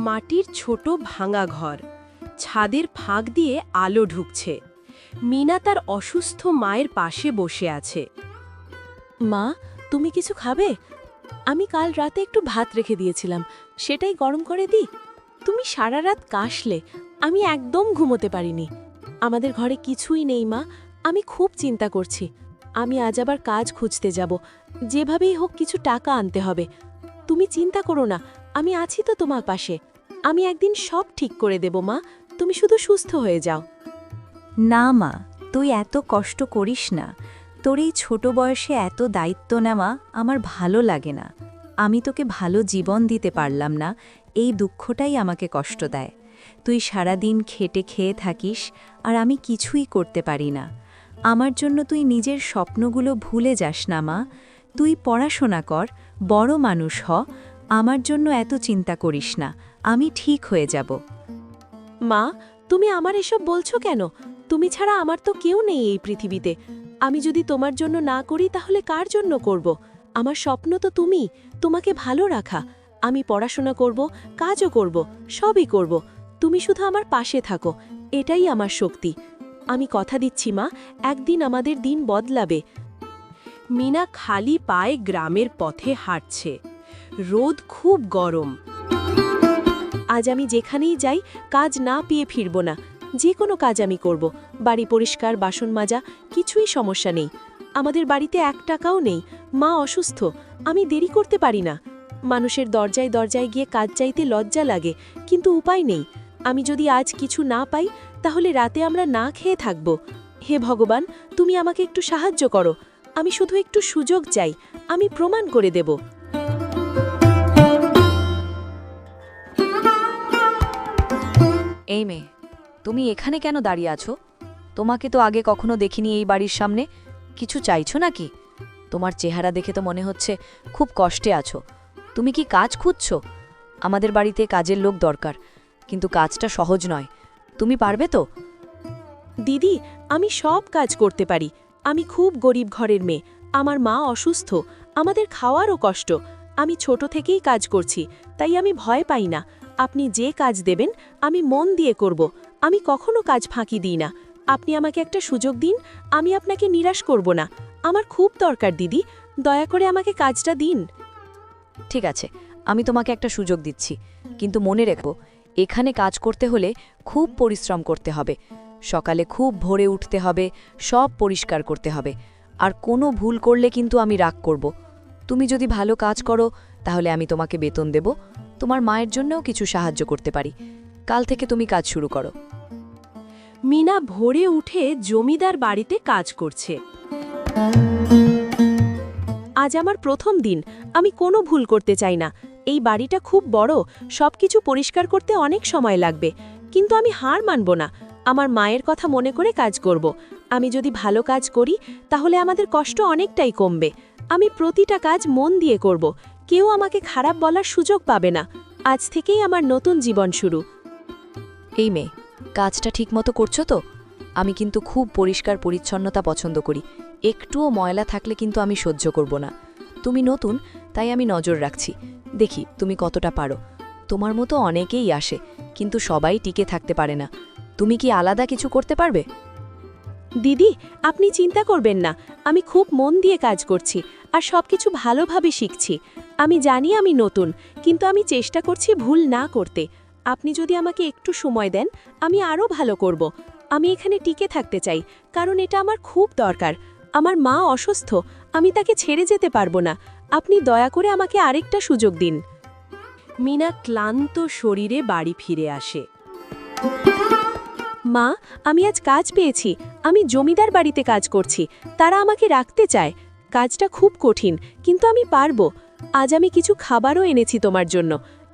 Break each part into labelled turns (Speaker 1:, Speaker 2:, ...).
Speaker 1: মাটির ছোট ভাঙা ঘর, ছাদের ফাঁক দিয়ে আলো ঢুকছে। মিনা তার অসুস্থ মায়ের পাশে বসে আছে।
Speaker 2: মা, তুমি কিছু খাবে? আমি কাল রাতে একটু ভাত রেখে দিয়েছিলাম, সেটাই গরম করে দিই। তুমি সারা রাত কাশলে, আমি একদম ঘুমোতে পারিনি। আমাদের ঘরে কিছুই নেই মা, আমি খুব চিন্তা করছি। আমি আজ আবার কাজ খুঁজতে যাব, যেভাবেই হোক কিছু টাকা আনতে হবে। তুমি চিন্তা করো না, আমি আছি তো তোমার পাশে। আমি একদিন সব ঠিক করে দেব মা, তুমি শুধু সুস্থ হয়ে যাও।
Speaker 3: না মা, তুই এত কষ্ট করিস না। তোর এই ছোট বয়সে এত দায়িত্ব নেওয়া আমার ভালো লাগে না। আমি তোকে ভালো জীবন দিতে পারলাম না, এই দুঃখটাই আমাকে কষ্ট দেয়। তুই সারাদিন খেটে খেয়ে থাকিস আর আমি কিছুই করতে পারি না। আমার জন্য তুই নিজের স্বপ্নগুলো ভুলে যাস না মা। তুই পড়াশোনা কর, বড় মানুষ হ। আমার জন্য এত চিন্তা করিস না, আমি ঠিক হয়ে যাব।
Speaker 2: মা, তুমি আমার এসব বলছো কেন? তুমি ছাড়া আমার তো কেউ নেই এই পৃথিবীতে। আমি যদি তোমার জন্য না করি তাহলে কার জন্য করব? আমার স্বপ্ন তো তুমি, তোমাকে ভালো রাখা। আমি পড়াশোনা করব, কাজও করব, সবই করব। তুমি শুধু আমার পাশে থাকো, এটাই আমার শক্তি। আমি কথা দিচ্ছি মা, একদিন আমাদের দিন বদলাবে।
Speaker 1: মিনা খালি পায়ে গ্রামের পথে হাঁটছে। রোদ খুব গরম।
Speaker 2: আজ আমি যেখানেই যাই, কাজ না পেয়ে ফিরব না। যে কোনো কাজ আমি করব, বাড়ি পরিষ্কার, বাসন মাজা, কিছুই সমস্যা নেই। আমাদের বাড়িতে 1 টাকাও নেই, মা অসুস্থ, আমি দেরি করতে পারি না। মানুষের দরজায় দরজায় গিয়ে কাজ চাইতে লজ্জা লাগে, কিন্তু উপায় নেই। আমি যদি আজ কিছু না পাই, তাহলে রাতে আমরা না খেয়ে থাকব। হে ভগবান, তুমি আমাকে একটু সাহায্য করো। আমি শুধু একটু সুযোগ চাই, আমি প্রমাণ করে দেব।
Speaker 4: এই মেয়ে, তুমি এখানে কেন দাঁড়িয়ে আছো? তোমাকে তো আগে কখনো দেখিনি এই বাড়ির সামনে। কিছু চাইছো নাকি? তোমার চেহারা দেখে তো মনে হচ্ছে খুব কষ্টে আছো। তুমি কি কাজ খুঁজছো? আমাদের বাড়িতে কাজের লোক দরকার, কিন্তু কাজটা সহজ নয়। তুমি পারবে তো?
Speaker 2: দিদি, আমি সব কাজ করতে পারি। আমি খুব গরিব ঘরের মেয়ে, আমার মা অসুস্থ, আমাদের খাওয়ারও কষ্ট। আমি ছোট থেকেই কাজ করছি, তাই আমি ভয় পাই না। আপনি যে কাজ দেবেন আমি মন দিয়ে করব। আমি কখনো কাজ ফাঁকি দিই না। আপনি আমাকে একটা সুযোগ দিন, আমি আপনাকে নিরাশ করব না। আমার খুব দরকার দিদি, দয়া করে আমাকে কাজটা দিন।
Speaker 4: ঠিক আছে, আমি তোমাকে একটা সুযোগ দিচ্ছি, কিন্তু মনে রেখো, এখানে কাজ করতে হলে খুব পরিশ্রম করতে হবে। সকালে খুব ভোরে উঠতে হবে, সব পরিষ্কার করতে হবে। আর কোনো ভুল করলে কিন্তু আমি রাগ করব। তুমি যদি ভালো কাজ করো, তাহলে আমি তোমাকে বেতন দেব। তোমার মায়ের জন্যও কিছু সাহায্য করতে পারি। কাল থেকে তুমি কাজ শুরু করো।
Speaker 1: মিনা ভোরে উঠে জমিদার বাড়িতে কাজ করছে।
Speaker 2: আজ আমার প্রথম দিন, আমি কোনো ভুল করতে চাই না। এই বাড়িটা খুব বড়, সবকিছু পরিষ্কার করতে অনেক সময় লাগবে, কিন্তু আমি হার মানব না। আমার মায়ের কথা মনে করে কাজ করব। আমি যদি ভালো কাজ করি, তাহলে আমাদের কষ্ট অনেকটাই কমবে। আমি প্রতিটা কাজ মন দিয়ে করব, কেউ আমাকে খারাপ বলার সুযোগ পাবে না। আজ থেকেই আমার নতুন জীবন শুরু।
Speaker 4: এই মেয়ে, কাজটা ঠিকমতো করছো তো? আমি কিন্তু খুব পরিষ্কার পরিচ্ছন্নতা পছন্দ করি। একটুও ময়লা থাকলে কিন্তু আমি সহ্য করব না। তুমি নতুন, তাই আমি নজর রাখছি। দেখি তুমি কতটা পারো। তোমার মতো অনেকেই আসে, কিন্তু সবাই টিকে থাকতে পারে না। তুমি কি আলাদা কিছু করতে পারবে?
Speaker 2: দিদি, আপনি চিন্তা করবেন না, আমি খুব মন দিয়ে কাজ করছি আর সবকিছু ভালোভাবে শিখছি। আমি জানি আমি নতুন, কিন্তু আমি চেষ্টা করছি ভুল না করতে। আপনি যদি আমাকে একটু সময় দেন, আমি আরও ভালো করব। আমি এখানে টিকে থাকতে চাই, কারণ এটা আমার খুব দরকার। আমার মা অসুস্থ, আমি তাকে ছেড়ে যেতে পারবো না। আপনি দয়া করে আমাকে আরেকটা সুযোগ দিন।
Speaker 1: মিনা ক্লান্ত শরীরে বাড়ি ফিরে আসে।
Speaker 2: মা, আমি আজ কাজ পেয়েছি। আমি জমিদার বাড়িতে কাজ করছি, তারা আমাকে রাখতে চায়। কাজটা খুব কঠিন, কিন্তু আমি পারবো। আজ আমি কিছু খাবারও এনেছি তোমার জন্য।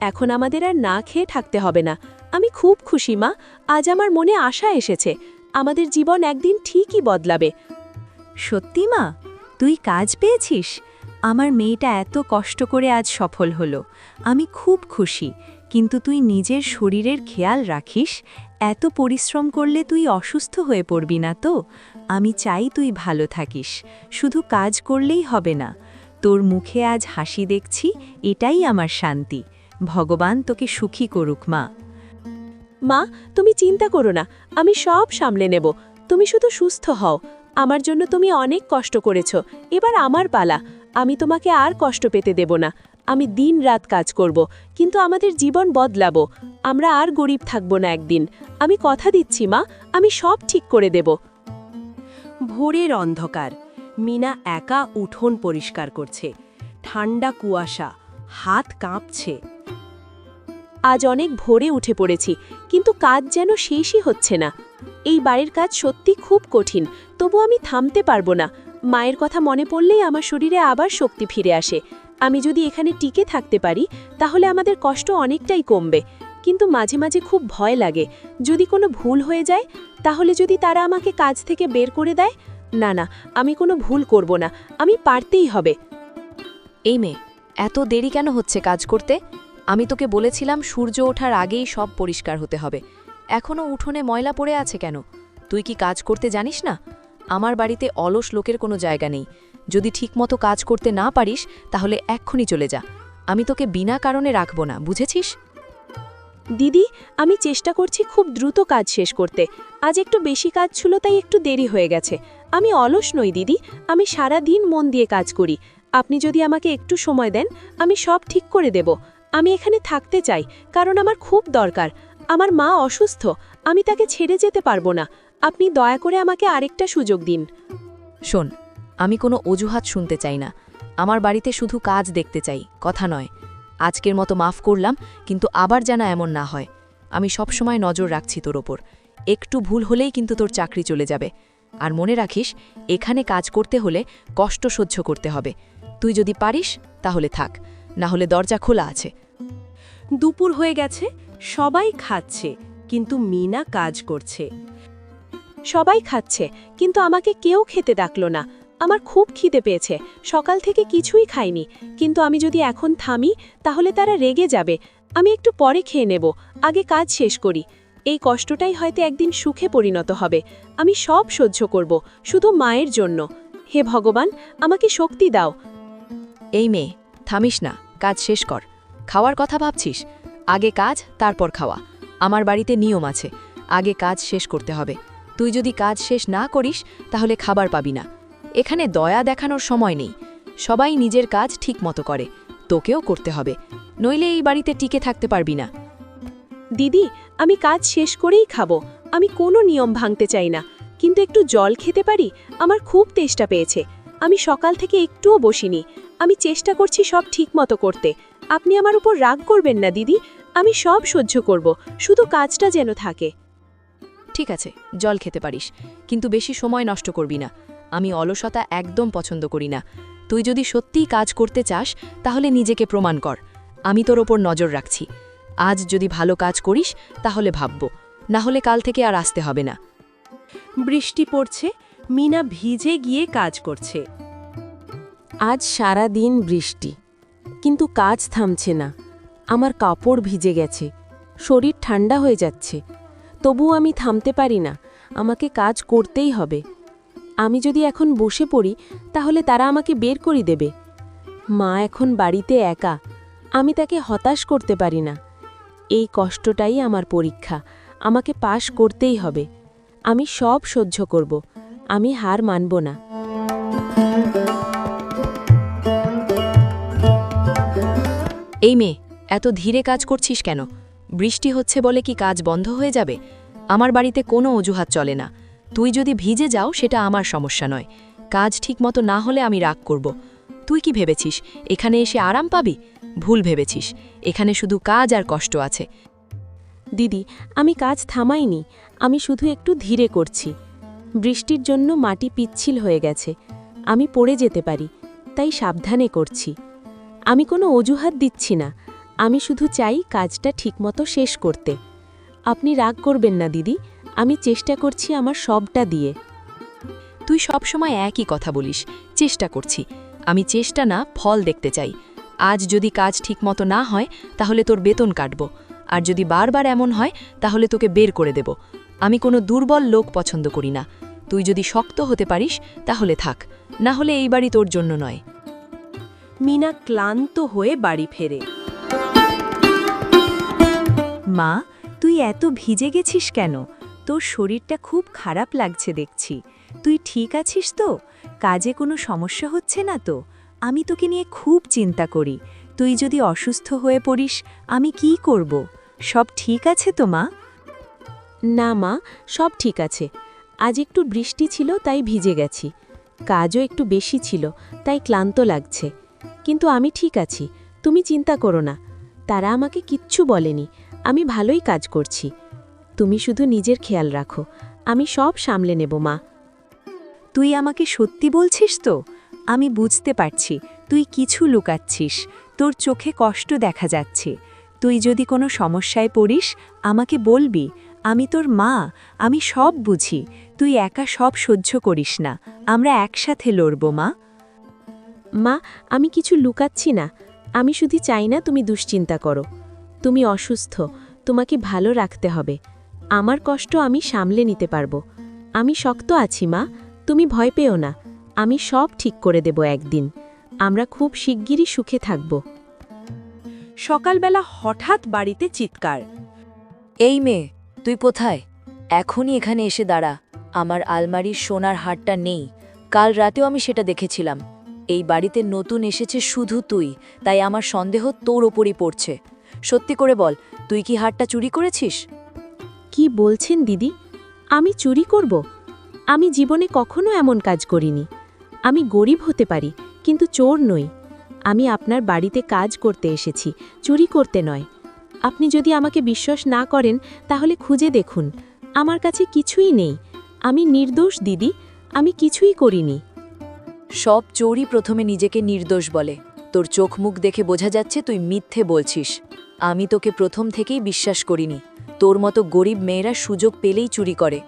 Speaker 2: এখন আমাদের আর না খেয়ে থাকতে হবে না। আমি খুব খুশি মা, আজ আমার মনে আশা এসেছে। আমাদের জীবন একদিন ঠিকই বদলাবে।
Speaker 3: সত্যি মা, তুই কাজ পেয়েছিস? আমার মেয়েটা এত কষ্ট করে আজ সফল হলো, আমি খুব খুশি। কিন্তু তুই নিজের শরীরের খেয়াল রাখিস। এত পরিশ্রম করলে তুই অসুস্থ হয়ে পড়বি না তো? আমি চাই তুই ভালো থাকিস, শুধু কাজ করলেই হবে না। তোর মুখে আজ হাসি দেখছি, এটাই আমার শান্তি। ভগবান তোকে সুখী করুক মা।
Speaker 2: মা, তুমি চিন্তা করো না, আমি সব সামলে নেব। তুমি শুধু সুস্থ হও। আমার জন্য তুমি অনেক কষ্ট করেছ, এবার আমার পালা। আমি তোমাকে আর কষ্ট পেতে দেব না। আমি দিন-রাত কাজ করব, কিন্তু আমাদের জীবন বদলাবো। আমরা আর গরিব থাকব না একদিন। আমি কথা দিচ্ছি মা, আমি সব ঠিক করে দেব।
Speaker 1: ভোরের অন্ধকার, মিনা একা উঠোন পরিষ্কার করছে। ঠান্ডা কুয়াশা, হাত কাঁপছে।
Speaker 2: আজ অনেক ভোরে উঠে পড়েছি, কিন্তু কাজ যেন শেষই হচ্ছে না। এই বাড়ির কাজ সত্যি খুব কঠিন, তবু আমি থামতে পারবো না। মায়ের কথা মনে পড়লেই আমার শরীরে আবার শক্তি ফিরে আসে। আমি যদি এখানে টিকে থাকতে পারি, তাহলে আমাদের কষ্ট অনেকটাই কমবে। কিন্তু মাঝে মাঝে খুব ভয় লাগে, যদি কোনো ভুল হয়ে যায়, তাহলে যদি তারা আমাকে কাজ থেকে বের করে দেয়। না না, আমি কোনো ভুল করব না, আমি পারতেই হবে।
Speaker 4: এই মেয়ে, এত দেরি কেন হচ্ছে কাজ করতে? আমি তোকে বলেছিলাম সূর্য ওঠার আগেই সব পরিষ্কার হতে হবে। এখনও উঠোনে ময়লা পড়ে আছে কেন? তুই কি কাজ করতে জানিস না? আমার বাড়িতে অলস লোকের কোনো জায়গা নেই। যদি ঠিকমতো কাজ করতে না পারিস, তাহলে এক্ষুনি চলে যা। আমি তোকে বিনা কারণে রাখব না, বুঝেছিস?
Speaker 2: দিদি, আমি চেষ্টা করছি খুব দ্রুত কাজ শেষ করতে। আজ একটু বেশি কাজ ছিল, তাই একটু দেরি হয়ে গেছে। আমি অলস নই দিদি, আমি সারা দিন মন দিয়ে কাজ করি। আপনি যদি আমাকে একটু সময় দেন, আমি সব ঠিক করে দেব। আমি এখানে থাকতে চাই, কারণ আমার খুব দরকার। আমার মা অসুস্থ, আমি তাকে ছেড়ে যেতে পারবো না। আপনি দয়া করে আমাকে আরেকটা সুযোগ দিন।
Speaker 4: শোন, আমি কোনো অজুহাত শুনতে চাই না। আমার বাড়িতে শুধু কাজ দেখতে চাই, কথা নয়। আজকের মতো মাফ করলাম, কিন্তু আবার যেন এমন না হয়। আমি সবসময় নজর রাখছি তোর ওপর। একটু ভুল হলেই কিন্তু তোর চাকরি চলে যাবে। আর মনে রাখিস, এখানে কাজ করতে হলে কষ্ট সহ্য করতে হবে। তুই যদি পারিস তাহলে থাক, না হলে দরজা খোলা আছে।
Speaker 1: দুপুর হয়ে গেছে, সবাই খাচ্ছে, কিন্তু মিনা কাজ করছে।
Speaker 2: সবাই খাচ্ছে, কিন্তু আমাকে কেউ খেতে ডাকলো না। আমার খুব খিদে পেয়েছে, সকাল থেকে কিছুই খাইনি। কিন্তু আমি যদি এখন থামি, তাহলে তারা রেগে যাবে। আমি একটু পরে খেয়ে নেব, আগে কাজ শেষ করি। এই কষ্টটাই হয়তো একদিন সুখে পরিণত হবে। আমি সব সহ্য করব, শুধু মায়ের জন্য। হে ভগবান, আমাকে শক্তি দাও।
Speaker 4: এই মেয়ে, থামিস না, কাজ শেষ কর। খাওয়ার কথা ভাবছিস? আগে কাজ, তারপর খাওয়া। আমার বাড়িতে নিয়ম আছে, আগে কাজ শেষ করতে হবে। তুই যদি কাজ শেষ না করিস, তাহলে খাবার পাবি না। এখানে দয়া দেখানোর সময় নেই। সবাই নিজের কাজ ঠিক মতো করে, তোকেও করতে হবে, নইলে এই বাড়িতে টিকে থাকতে পারবি না।
Speaker 2: দিদি, আমি কাজ শেষ করেই খাবো। আমি কোনো নিয়ম ভাঙতে চাই না, কিন্তু একটু জল খেতে পারি? আমার খুব তেষ্টা পেয়েছে। আমি সকাল থেকে একটুও বসিনি। আমি চেষ্টা করছি সব ঠিক মতো করতে। আপনি আমার উপর রাগ করবেন না দিদি, আমি সব সহ্য করব, শুধু কাজটা যেন থাকে।
Speaker 4: ঠিক আছে, জল খেতে পারিস, কিন্তু বেশি সময় নষ্ট করবি না। আমি অলসতা একদম পছন্দ করি না। তুই যদি সত্যিই কাজ করতে চাস, তাহলে নিজেকে প্রমাণ কর। আমি তোর ওপর নজর রাখছি। আজ যদি ভালো কাজ করিস, তাহলে ভাবব, না হলে কাল থেকে আর আসতে হবে না।
Speaker 1: বৃষ্টি পড়ছে, মিনা ভিজে গিয়ে কাজ করছে।
Speaker 2: আজ সারা দিন বৃষ্টি, কিন্তু কাজ থামছে না। আমার কাপড় ভিজে গেছে, শরীর ঠান্ডা হয়ে যাচ্ছে। তবুও আমি থামতে পারি না, আমাকে কাজ করতেই হবে। আমি যদি এখন বসে পড়ি, তাহলে তারা আমাকে বের করে দেবে। মা এখন বাড়িতে একা, আমি তাকে হতাশ করতে পারি না। এই কষ্টটাই আমার পরীক্ষা, আমাকে পাশ করতেই হবে। আমি সব সহ্য করব, আমি হার মানব না।
Speaker 4: এই মেয়ে, এত ধীরে কাজ করছিস কেন? বৃষ্টি হচ্ছে বলে কি কাজ বন্ধ হয়ে যাবে? আমার বাড়িতে কোনো অজুহাত চলে না। তুই যদি ভিজে যাও, সেটা আমার সমস্যা নয়। কাজ ঠিকমতো না হলে আমি রাগ করব। তুই কি ভেবেছিস এখানে এসে আরাম পাবি? ভুল ভেবেছিস, এখানে শুধু কাজ আর কষ্ট আছে।
Speaker 2: দিদি, আমি কাজ থামাইনি, আমি শুধু একটু ধীরে করছি। বৃষ্টির জন্য মাটি পিচ্ছিল হয়ে গেছে, আমি পড়ে যেতে পারি, তাই সাবধানে করছি। আমি কোনো অজুহাত দিচ্ছি না, আমি শুধু চাই কাজটা ঠিকমতো শেষ করতে। আপনি রাগ করবেন না দিদি, আমি চেষ্টা করছি আমার সবটা দিয়ে।
Speaker 4: তুই সবসময় একই কথা বলিস, চেষ্টা করছি। আমি চেষ্টা না, ফল দেখতে চাই। আজ যদি কাজ ঠিকমতো না হয়, তাহলে তোর বেতন কাটব। আর যদি বারবার এমন হয়, তাহলে তোকে বের করে দেব। আমি কোনো দুর্বল লোক পছন্দ করি না। তুই যদি শক্ত হতে পারিস, তাহলে থাক, না হলে এই বাড়ি তোর জন্য নয়।
Speaker 1: মিনা ক্লান্ত হয়ে বাড়ি ফেরে।
Speaker 3: মা, তুই এত ভিজে গেছিস কেন? তোর শরীরটা খুব খারাপ লাগছে দেখছি। তুই ঠিক আছিস তো? কাজে কোনো সমস্যা হচ্ছে না তো? আমি তোকে নিয়ে খুব চিন্তা করি। তুই যদি অসুস্থ হয়ে পড়িস, আমি কি করব? সব ঠিক আছে তো মা?
Speaker 2: না মা, সব ঠিক আছে। আজ একটু বৃষ্টি ছিল তাই ভিজে গেছি। কাজও একটু বেশি ছিল তাই ক্লান্ত লাগছে। কিন্তু আমি ঠিক আছি, তুমি চিন্তা করো না। তারা আমাকে কিচ্ছু বলেনি, আমি ভালোই কাজ করছি। তুমি শুধু নিজের খেয়াল রাখো, আমি সব সামলে নেব মা।
Speaker 3: তুই আমাকে সত্যি বলছিস তো? আমি বুঝতে পারছি তুই কিছু লুকাচ্ছিস, তোর চোখে কষ্ট দেখা যাচ্ছে। তুই যদি কোনো সমস্যায় পড়িস আমাকে বলবি, আমি তোর মা, আমি সব বুঝি। তুই একা সব সহ্য করিস না, আমরা একসাথে লড়ব মা।
Speaker 2: মা, আমি কিছু লুকাচ্ছি না। আমি শুধু চাই না তুমি দুশ্চিন্তা করো। তুমি অসুস্থ, তোমাকে ভালো রাখতে হবে। আমার কষ্ট আমি সামলে নিতে পারবো। আমি শক্ত আছি মা, তুমি ভয় পেও না। আমি সব ঠিক করে দেব একদিন। আমরা খুব শিগগিরই সুখে থাকব।
Speaker 1: সকালবেলা হঠাৎ বাড়িতে চিৎকার।
Speaker 4: এই মেয়ে, তুই কোথায়? এখনই এখানে এসে দাঁড়া। আমার আলমারির সোনার হারটা নেই। কাল রাতেও আমি সেটা দেখেছিলাম। এই বাড়িতে নতুন এসেছে শুধু তুই, তাই আমার সন্দেহ তোর ওপরই পড়ছে। সত্যি করে বল, তুই কি হারটা চুরি করেছিস?
Speaker 2: কি বলছেন দিদি? আমি চুরি করব? আমি জীবনে কখনো এমন কাজ করিনি। আমি গরিব হতে পারি, কিন্তু চোর নই। আমি আপনার বাড়িতে কাজ করতে এসেছি, চুরি করতে নয়। আপনি যদি আমাকে বিশ্বাস না করেন তাহলে খুঁজে দেখুন, আমার কাছে কিছুই নেই। আমি নির্দোষ দিদি, আমি কিছুই করিনি।
Speaker 4: সব চোরই প্রথমে নিজেকে নির্দোষ বলে। তোর চোখ মুখ দেখে বোঝা যাচ্ছে তুই মিথ্যে বলছিস। আমি তোকে প্রথম থেকেই বিশ্বাস করিনি। তোর মতো গরিব মেয়েরা সুযোগ পেলেই চুরি করে।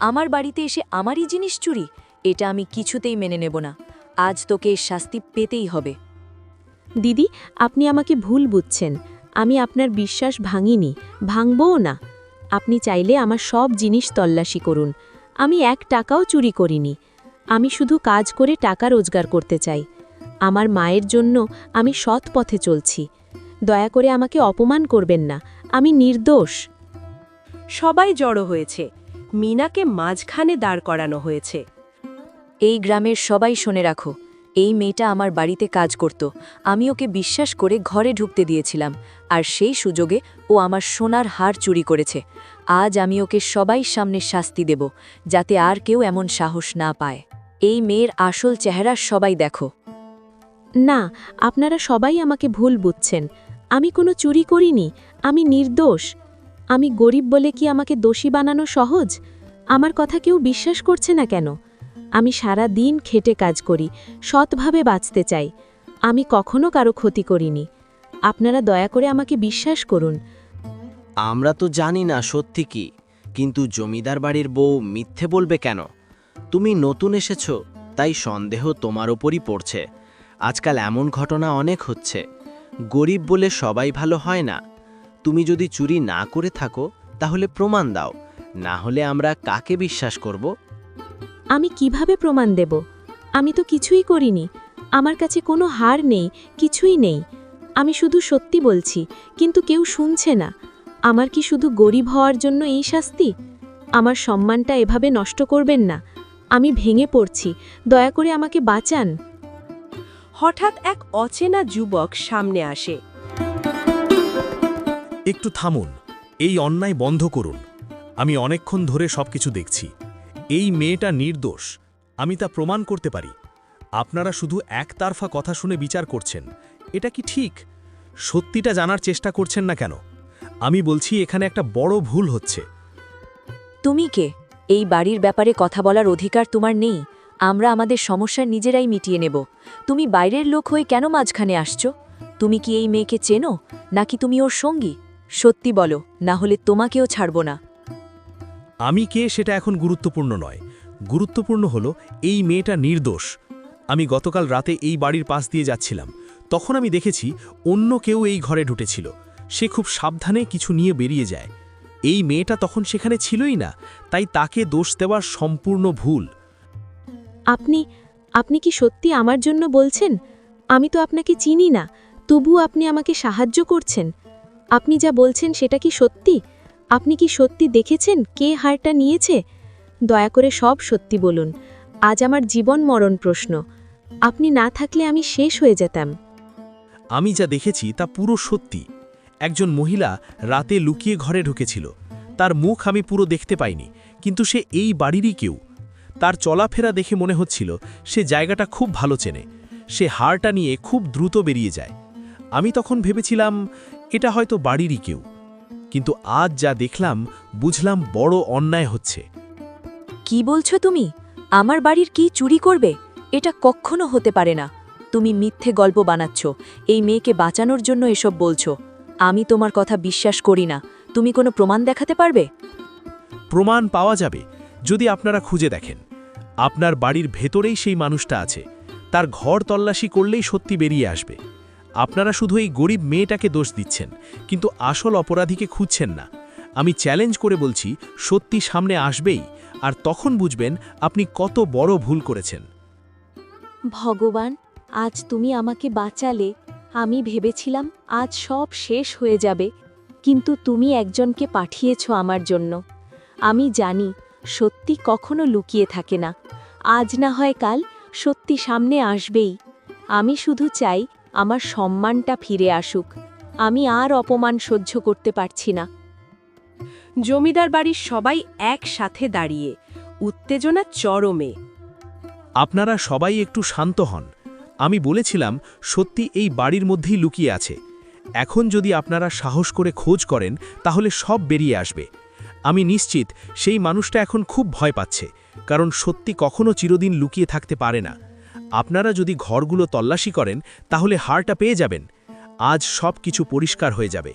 Speaker 4: আমার বাড়িতে এসে আমারই জিনিস চুরি, এটা আমি কিছুতেই মেনে নেব না। আজ তোকে এর শাস্তি পেতেই হবে।
Speaker 2: দিদি, আপনি আমাকে ভুল বুঝছেন। আমি আপনার বিশ্বাস ভাঙিনি, ভাঙবও না। আপনি চাইলে আমার সব জিনিস তল্লাশি করুন। আমি 1 টাকাও চুরি করিনি। আমি শুধু কাজ করে টাকা রোজগার করতে চাই। আমার মায়ের জন্য আমি সৎ পথে চলছি। দয়া করে আমাকে অপমান করবেন না, আমি নির্দোষ।
Speaker 1: সবাই জড়ো হয়েছে। মিনাকে মাঝখানে দাঁড় করানো হয়েছে।
Speaker 4: এই গ্রামের সবাই শুনে রাখো, এই মেয়েটা আমার বাড়িতে কাজ করত। আমি ওকে বিশ্বাস করে ঘরে ঢুকতে দিয়েছিলাম, আর সেই সুযোগে ও আমার সোনার হার চুরি করেছে। আজ আমি ওকে সবাই সামনে শাস্তি দেব, যাতে আর কেউ এমন সাহস না পায়। এই মেয়ের আসল চেহারা সবাই দেখো।
Speaker 2: না, আপনারা সবাই আমাকে ভুল বুঝছেন। আমি কোনো চুরি করিনি, আমি নির্দোষ। আমি গরিব বলে কি আমাকে দোষী বানানো সহজ? আমার কথা কেউ বিশ্বাস করছে না কেন? আমি সারা দিন খেটে কাজ করি, সৎভাবে বাঁচতে চাই। আমি কখনো কারো ক্ষতি করিনি। আপনারা দয়া করে আমাকে বিশ্বাস করুন।
Speaker 5: আমরা তো জানি না সত্যি কি, কিন্তু জমিদার বাড়ির বউ মিথ্যে বলবে কেন? তুমি নতুন এসেছ, তাই সন্দেহ তোমার ওপরই পড়ছে। আজকাল এমন ঘটনা অনেক হচ্ছে। গরিব বলে সবাই ভালো হয় না। তুমি যদি চুরি না করে থাকো তাহলে প্রমাণ দাও, না হলে আমরা কাকে বিশ্বাস করব?
Speaker 2: আমি কিভাবে প্রমাণ দেব? আমি তো কিছুই করিনি। আমার কাছে কোনো হার নেই, কিছুই নেই। আমি শুধু সত্যি বলছি, কিন্তু কেউ শুনছে না। আমার কি শুধু গরিব হওয়ার জন্য এই শাস্তি? আমার সম্মানটা এভাবে নষ্ট করবেন না। আমি ভেঙে পড়ছি, দয়া করে আমাকে বাঁচান।
Speaker 1: হঠাৎ এক অচেনা যুবক সামনে আসে।
Speaker 6: একটু থামুন, এই অন্যায় বন্ধ করুন। আমি অনেকক্ষণ ধরে সবকিছু দেখছি। এই মেয়েটা নির্দোষ, আমি তা প্রমাণ করতে পারি। আপনারা শুধু একতরফা কথা শুনে বিচার করছেন, এটা কি ঠিক? সত্যিটা জানার চেষ্টা করছেন না কেন? আমি বলছি এখানে একটা বড় ভুল হচ্ছে।
Speaker 4: তুমি কে? এই বাড়ির ব্যাপারে কথা বলার অধিকার তোমার নেই। আমরা আমাদের সমস্যা নিজেরাই মিটিয়ে নেব। তুমি বাইরের লোক হয়ে কেন মাঝখানে আসছো? তুমি কি এই মেয়েকে চেনো, নাকি তুমি ওর সঙ্গী? সত্যি বলো, না হলে তোমাকেও ছাড়ব না।
Speaker 6: আমি কে সেটা এখন গুরুত্বপূর্ণ নয়। গুরুত্বপূর্ণ হলো এই মেয়েটা নির্দোষ। আমি গতকাল রাতে এই বাড়ির পাশ দিয়ে যাচ্ছিলাম, তখন আমি দেখেছি অন্য কেউ এই ঘরে ঢুকেছিল। সে খুব সাবধানে কিছু নিয়ে বেরিয়ে যায়। এই মেয়েটা তখন সেখানে ছিলই না, তাই তাকে দোষ দেওয়ার সম্পূর্ণ ভুল।
Speaker 2: আপনি কি সত্যি আমার জন্য বলছেন? আমি তো আপনাকে চিনি না, তবু আপনি আমাকে সাহায্য করছেন। আপনি যা বলছেন সেটা কি সত্যি? আপনি কি সত্যি দেখেছেন কে হারটা নিয়েছে? দয়া করে সব সত্যি বলুন। আজ আমার জীবন মরণ প্রশ্ন। আপনি না থাকলে আমি শেষ হয়ে যেতাম।
Speaker 6: আমি যা দেখেছি তা পুরো সত্যি। একজন মহিলা রাতে লুকিয়ে ঘরে ঢুকেছিল। তার মুখ আমি পুরো দেখতে পাইনি, কিন্তু সে এই বাড়িরই কেউ। তার চলাফেরা দেখে মনে হচ্ছিল সে জায়গাটা খুব ভালো চেনে। সে হারটা নিয়ে খুব দ্রুত বেরিয়ে যায়। আমি তখন ভেবেছিলাম এটা হয়তো বাড়িরই কেউ, কিন্তু আজ যা দেখলাম বুঝলাম বড় অন্যায় হচ্ছে।
Speaker 4: কি বলছো তুমি? আমার বাড়ির কি চুরি করবে? এটা কখনো হতে পারে না। তুমি মিথ্যে গল্প বানাচ্ছ, এই মেয়েকে বাঁচানোর জন্য এসব বলছো। আমি তোমার কথা বিশ্বাস করি না। তুমি কোনো প্রমাণ দেখাতে পারবে?
Speaker 6: প্রমাণ পাওয়া যাবে যদি আপনারা খুঁজে দেখেন। আপনার বাড়ির ভেতরেই সেই মানুষটা আছে। তার ঘর তল্লাশি করলেই সত্যি বেরিয়ে আসবে। আপনারা শুধু এই গরিব মেয়েটাকে দোষ দিচ্ছেন, কিন্তু আসল অপরাধীকে খুঁজছেন না। আমি চ্যালেঞ্জ করে বলছি, সত্যি সামনে আসবেই, আর তখন বুঝবেন আপনি কত বড় ভুল করেছেন।
Speaker 2: ভগবান, আজ তুমি আমাকে বাঁচালে। আমি ভেবেছিলাম আজ সব শেষ হয়ে যাবে, কিন্তু তুমি একজনকে পাঠিয়েছ আমার জন্য। আমি জানি সত্যি কখনো লুকিয়ে থাকে না। আজ না হয় কাল সত্যি সামনে আসবেই। আমি শুধু চাই আমার সম্মানটা ফিরে আসুক। আমি আর অপমান সহ্য করতে পারছি না।
Speaker 1: জমিদার বাড়ির সবাই একসাথে দাঁড়িয়ে, উত্তেজনা চরমে।
Speaker 6: আপনারা সবাই একটু শান্ত হন। আমি বলেছিলাম সত্যি এই বাড়ির মধ্যেই লুকিয়ে আছে। এখন যদি আপনারা সাহস করে খোঁজ করেন তাহলে সব বেরিয়ে আসবে। আমি নিশ্চিত সেই মানুষটা এখন খুব ভয় পাচ্ছে, কারণ সত্যি কখনো চিরদিন লুকিয়ে থাকতে পারে না। আপনারা যদি ঘরগুলো তল্লাশি করেন তাহলে হারটা পেয়ে যাবেন। আজ সব কিছু পরিষ্কার হয়ে যাবে।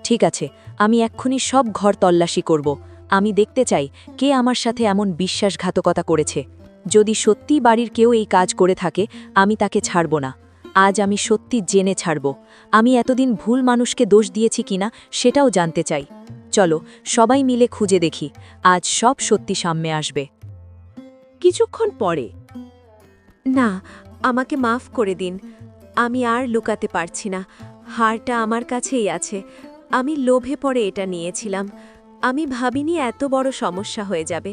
Speaker 4: ঠিক আছে, আমি এক্ষুনি সব ঘর তল্লাশি করব। আমি দেখতে চাই কে আমার সাথে এমন বিশ্বাসঘাতকতা করেছে। যদি সত্যি বাড়ির কেউ এই কাজ করে থাকে, আমি তাকে ছাড়ব না। আজ আমি সত্যি জেনে ছাড়ব। আমি এতদিন ভুল মানুষকে দোষ দিয়েছি কিনা সেটাও জানতে চাই। চলো সবাই মিলে খুঁজে দেখি, আজ সব সত্যি সামনে আসবে।
Speaker 1: কিছুক্ষণ পরে
Speaker 2: না, আমাকে মাফ করে দিন। আমি আর লুকাতে পারছি না। হারটা আমার কাছেই আছে। আমি লোভে পড়ে এটা নিয়েছিলাম। আমি ভাবিনি এত বড় সমস্যা হয়ে যাবে।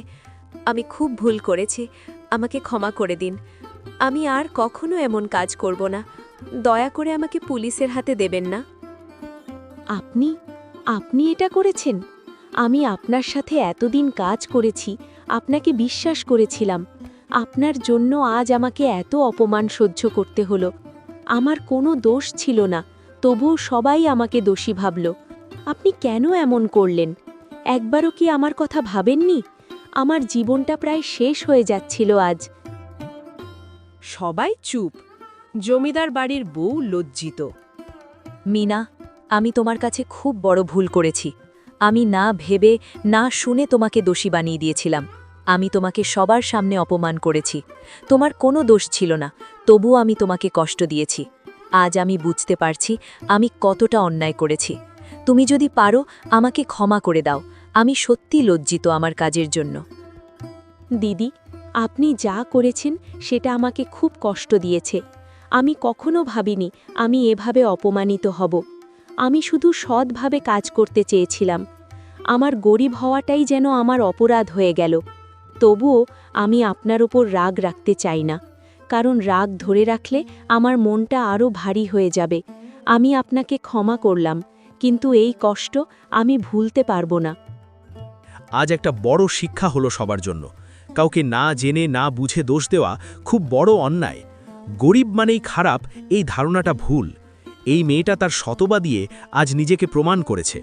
Speaker 2: আমি খুব ভুল করেছি। আমাকে ক্ষমা করে দিন। আমি আর কখনো এমন কাজ করব না। দয়া করে আমাকে পুলিশের হাতে দেবেন না। আপনি আপনি এটা করেছেন? আমি আপনার সাথে এতদিন কাজ করেছি, আপনাকে বিশ্বাস করেছিলাম। আপনার জন্য আজ আমাকে এত অপমান সহ্য করতে হলো। আমার কোনো দোষ ছিল না, তবুও সবাই আমাকে দোষী ভাবল। আপনি কেন এমন করলেন? একবারও কি আমার কথা ভাবেননি? আমার জীবনটা প্রায় শেষ হয়ে যাচ্ছিল আজ।
Speaker 1: সবাই চুপ। জমিদার বাড়ির বউ লজ্জিত।
Speaker 4: মিনা, আমি তোমার কাছে খুব বড় ভুল করেছি। আমি না ভেবে না শুনে তোমাকে দোষী বানিয়ে দিয়েছিলাম। আমি তোমাকে সবার সামনে অপমান করেছি। তোমার কোনো দোষ ছিল না, তবুও আমি তোমাকে কষ্ট দিয়েছি। আজ আমি বুঝতে পারছি আমি কতটা অন্যায় করেছি। তুমি যদি পারো আমাকে ক্ষমা করে দাও। আমি সত্যি লজ্জিত আমার কাজের জন্য।
Speaker 2: দিদি, আপনি যা করেছেন সেটা আমাকে খুব কষ্ট দিয়েছে। আমি কখনো ভাবিনি আমি এভাবে অপমানিত হব। আমি শুধু সৎভাবে কাজ করতে চেয়েছিলাম। আমার গরিব হওয়াটাই যেন আমার অপরাধ হয়ে গেল। তবুও আমি আপনার ওপর রাগ রাখতে চাই না, কারণ রাগ ধরে রাখলে আমার মনটা আরও ভারী হয়ে যাবে। আমি আপনাকে ক্ষমা করলাম, কিন্তু এই কষ্ট আমি ভুলতে পারবো না।
Speaker 6: আজ একটা বড় শিক্ষা হলো সবার জন্য। কাউকে না জেনে না বুঝে দোষ দেওয়া খুব বড় অন্যায়। গরিব মানেই খারাপ, এই ধারণাটা ভুল। এই মেয়েটা তার শতবা দিয়ে আজ নিজেকে প্রমাণ করেছে।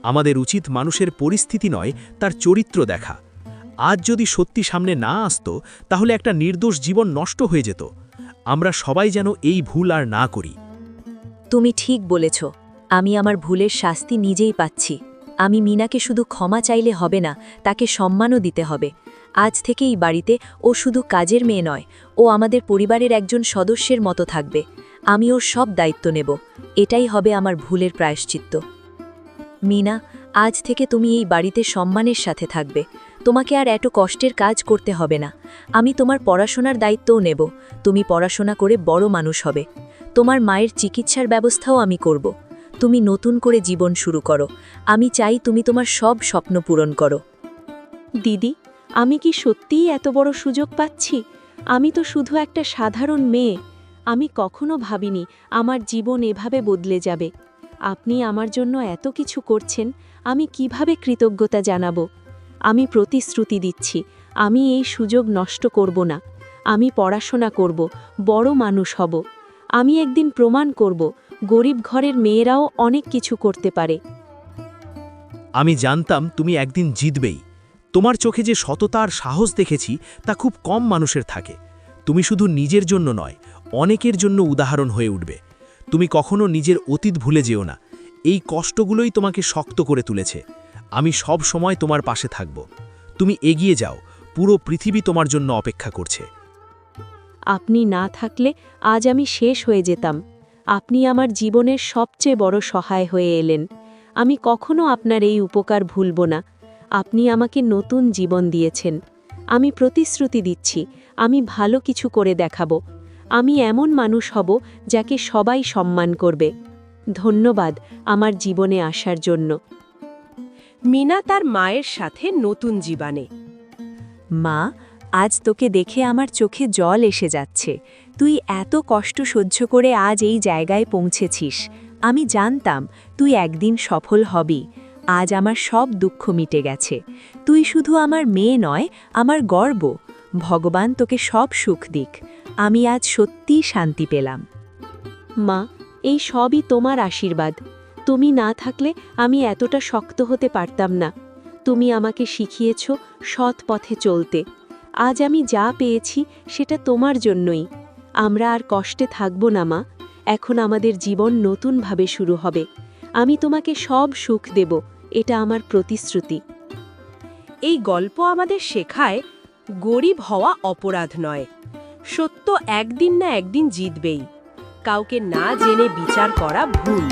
Speaker 6: আমাদের উচিত মানুষের পরিস্থিতি নয়, তার চরিত্র দেখা। আজ যদি সত্যি সামনে না আসতো তাহলে একটা নির্দোষ জীবন নষ্ট হয়ে যেত। আমরা সবাই যেন এই ভুল আর না করি।
Speaker 4: তুমি ঠিক বলেছ। আমি আমার ভুলের শাস্তি নিজেই পাচ্ছি। আমি মিনাকে শুধু ক্ষমা চাইলে হবে না, তাকে সম্মানও দিতে হবে। আজ থেকে এই বাড়িতে ও শুধু কাজের মেয়ে নয়, ও আমাদের পরিবারের একজন সদস্যের মতো থাকবে। আমি ওর সব দায়িত্ব নেব। এটাই হবে আমার ভুলের প্রায়শ্চিত্ত। মিনা, আজ থেকে তুমি এই বাড়িতে সম্মানের সাথে থাকবে। তোমাকে আর এত কষ্টের কাজ করতে হবে না। আমি তোমার পড়াশোনার দায়িত্বও নেব। তুমি পড়াশোনা করে বড় মানুষ হবে। তোমার মায়ের চিকিৎসার ব্যবস্থাও আমি করব।
Speaker 3: তুমি নতুন করে জীবন শুরু করো। আমি চাই তুমি তোমার সব স্বপ্ন পূরণ করো।
Speaker 2: দিদি, আমি কি সত্যিই এত বড় সুযোগ পাচ্ছি? আমি তো শুধু একটা সাধারণ মেয়ে। আমি কখনো ভাবিনি আমার জীবন এভাবে বদলে যাবে। আপনি আমার জন্য এত কিছু করছেন, আমি কিভাবে কৃতজ্ঞতা জানাবো? আমি প্রতিশ্রুতি দিচ্ছি, আমি এই সুযোগ নষ্ট করব না। আমি পড়াশোনা করব, বড় মানুষ হব। আমি একদিন প্রমাণ করব গরিব ঘরের মেয়েরাও অনেক কিছু করতে পারে।
Speaker 6: আমি জানতাম তুমি একদিন জিতবেই। তোমার চোখে যে সততা আর সাহস দেখেছি তা খুব কম মানুষের থাকে। তুমি শুধু নিজের জন্য নয়, অনেকের জন্য উদাহরণ হয়ে উঠবে। তুমি কখনো নিজের অতীত ভুলে যেও না। এই কষ্টগুলোই তোমাকে শক্ত করে তুলেছে। আমি সব সময় তোমার পাশে থাকব। তুমি এগিয়ে যাও, পুরো পৃথিবী তোমার জন্য অপেক্ষা করছে।
Speaker 2: আপনি না থাকলে আজ আমি শেষ হয়ে যেতাম। আপনি আমার জীবনের সবচেয়ে বড় সহায় হয়ে এলেন। আমি কখনো আপনার এই উপকার ভুলব না। আপনি আমাকে নতুন জীবন দিয়েছেন। আমি প্রতিশ্রুতি দিচ্ছি, আমি ভালো কিছু করে দেখাবো। আমি এমন মানুষ হব যাকে সবাই সম্মান করবে। ধন্যবাদ আমার জীবনে আসার জন্য।
Speaker 1: মিনা তার মায়ের সাথে নতুন জীবনে।
Speaker 3: মা, আজ তোকে দেখে আমার চোখে জল এসে যাচ্ছে। তুই এত কষ্ট সহ্য করে আজ এই জায়গায় পৌঁছেছিস। আমি জানতাম তুই একদিন সফল হবি। আজ আমার সব দুঃখ মিটে গেছে। তুই শুধু আমার মেয়ে নয়, আমার গর্ব। ভগবান তোকে সব সুখ দিক। আমি আজ সত্যিই শান্তি পেলাম।
Speaker 2: মা, এই সবই তোমার আশীর্বাদ। তুমি না থাকলে আমি এতটা শক্ত হতে পারতাম না। তুমি আমাকে শিখিয়েছ সৎ পথে চলতে। আজ আমি যা পেয়েছি সেটা তোমার জন্যই। আমরা আর কষ্টে থাকব না মা। এখন আমাদের জীবন নতুনভাবে শুরু হবে। আমি তোমাকে সব সুখ দেব, এটা আমার প্রতিশ্রুতি।
Speaker 1: এই গল্প আমাদের শেখায় গরিব হওয়া অপরাধ নয়। সত্য একদিন না একদিন জিতবেই। কাউকে না জেনে বিচার করা ভুল।